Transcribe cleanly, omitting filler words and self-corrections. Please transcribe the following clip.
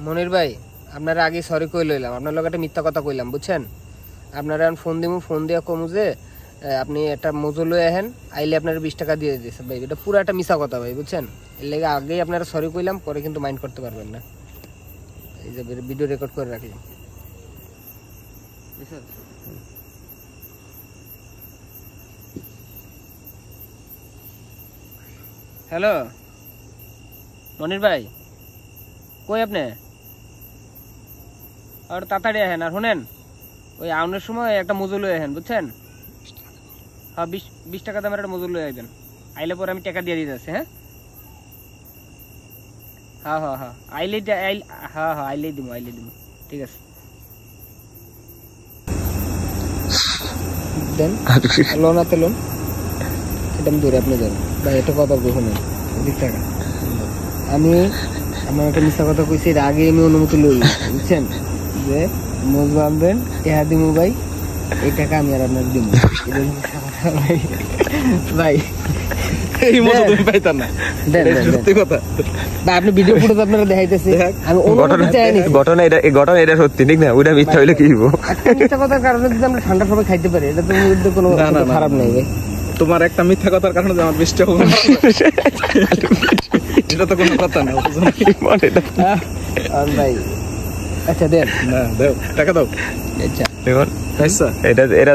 মনির ভাই আপনারা আগে সরি কই লইলাম, আপনার লোক একটা মিথ্যা কথা কইলাম বুঝছেন। আপনারা ফোন দিমু, ফোন দিয়া কমু যে আপনি একটা মজুর লই আহেন, আইলে আপনার 20 টাকা দিয়ে দিয়েছে ভাই। এটা পুরো একটা মিথ্যা কথা ভাই বুঝছেন। এর লেগে আগেই আপনারা সরি কইলাম, পরে কিন্তু মাইন্ড করতে পারবেন না। এই যে ভিডিও রেকর্ড করে রাখলাম। হ্যালো মনির ভাই, কই আপনি? আর তাড়াতাড়ি আহেন। আর শুনেন, ওই আউনের সময় একটা মজুর লই আহেন বুঝছেন। হ্যাঁ 20 টাকা দামের একটা মজুর লই আইবেন। আইলে পরে আমি টাকা দিয়ে দিতেছি। হ্যাঁ হ্যাঁ হ্যাঁ হ্যাঁ আইলেই দিব। ঠিক আছে দেন। লোন আছে, লোন এটা আমি ধরে আপনি দেন ভাই। এটা কথা শুনেন, 20 টাকা আমি আমার একটা মিথ্যা কথা কইছি, এর আগে আমি অনুমতি লই বুঝছেন যে মজুর আনবেন, টাকা দিমু ভাই। এই টাকা আমি আর আপনার দিব ভাই। এই মতো তুমি পাইতা না, সত্যি কথা। আপনি ভিডিও ফুটেজ আপনারা দেখাইতেছি, আমি অনুমতি চাই না। ঘটনা এটা সত্যি ঠিক না, ওইটা মিথ্যা হইলে কি হইব? একটা মিথ্যা কথার কারণে যদি আমরা ঠান্ডা সময় খাইতে পারি, এটা তো মধ্যে কোনো খারাপ নাই ভাই। তোমার একটা মিথ্যা কথার কারণে আমার 20 টাকা এটা তো কোনো কথা না ভাই। আচ্ছা দেন, না দাও, টাকা দাও। আচ্ছা দেখুন আচ্ছা এটা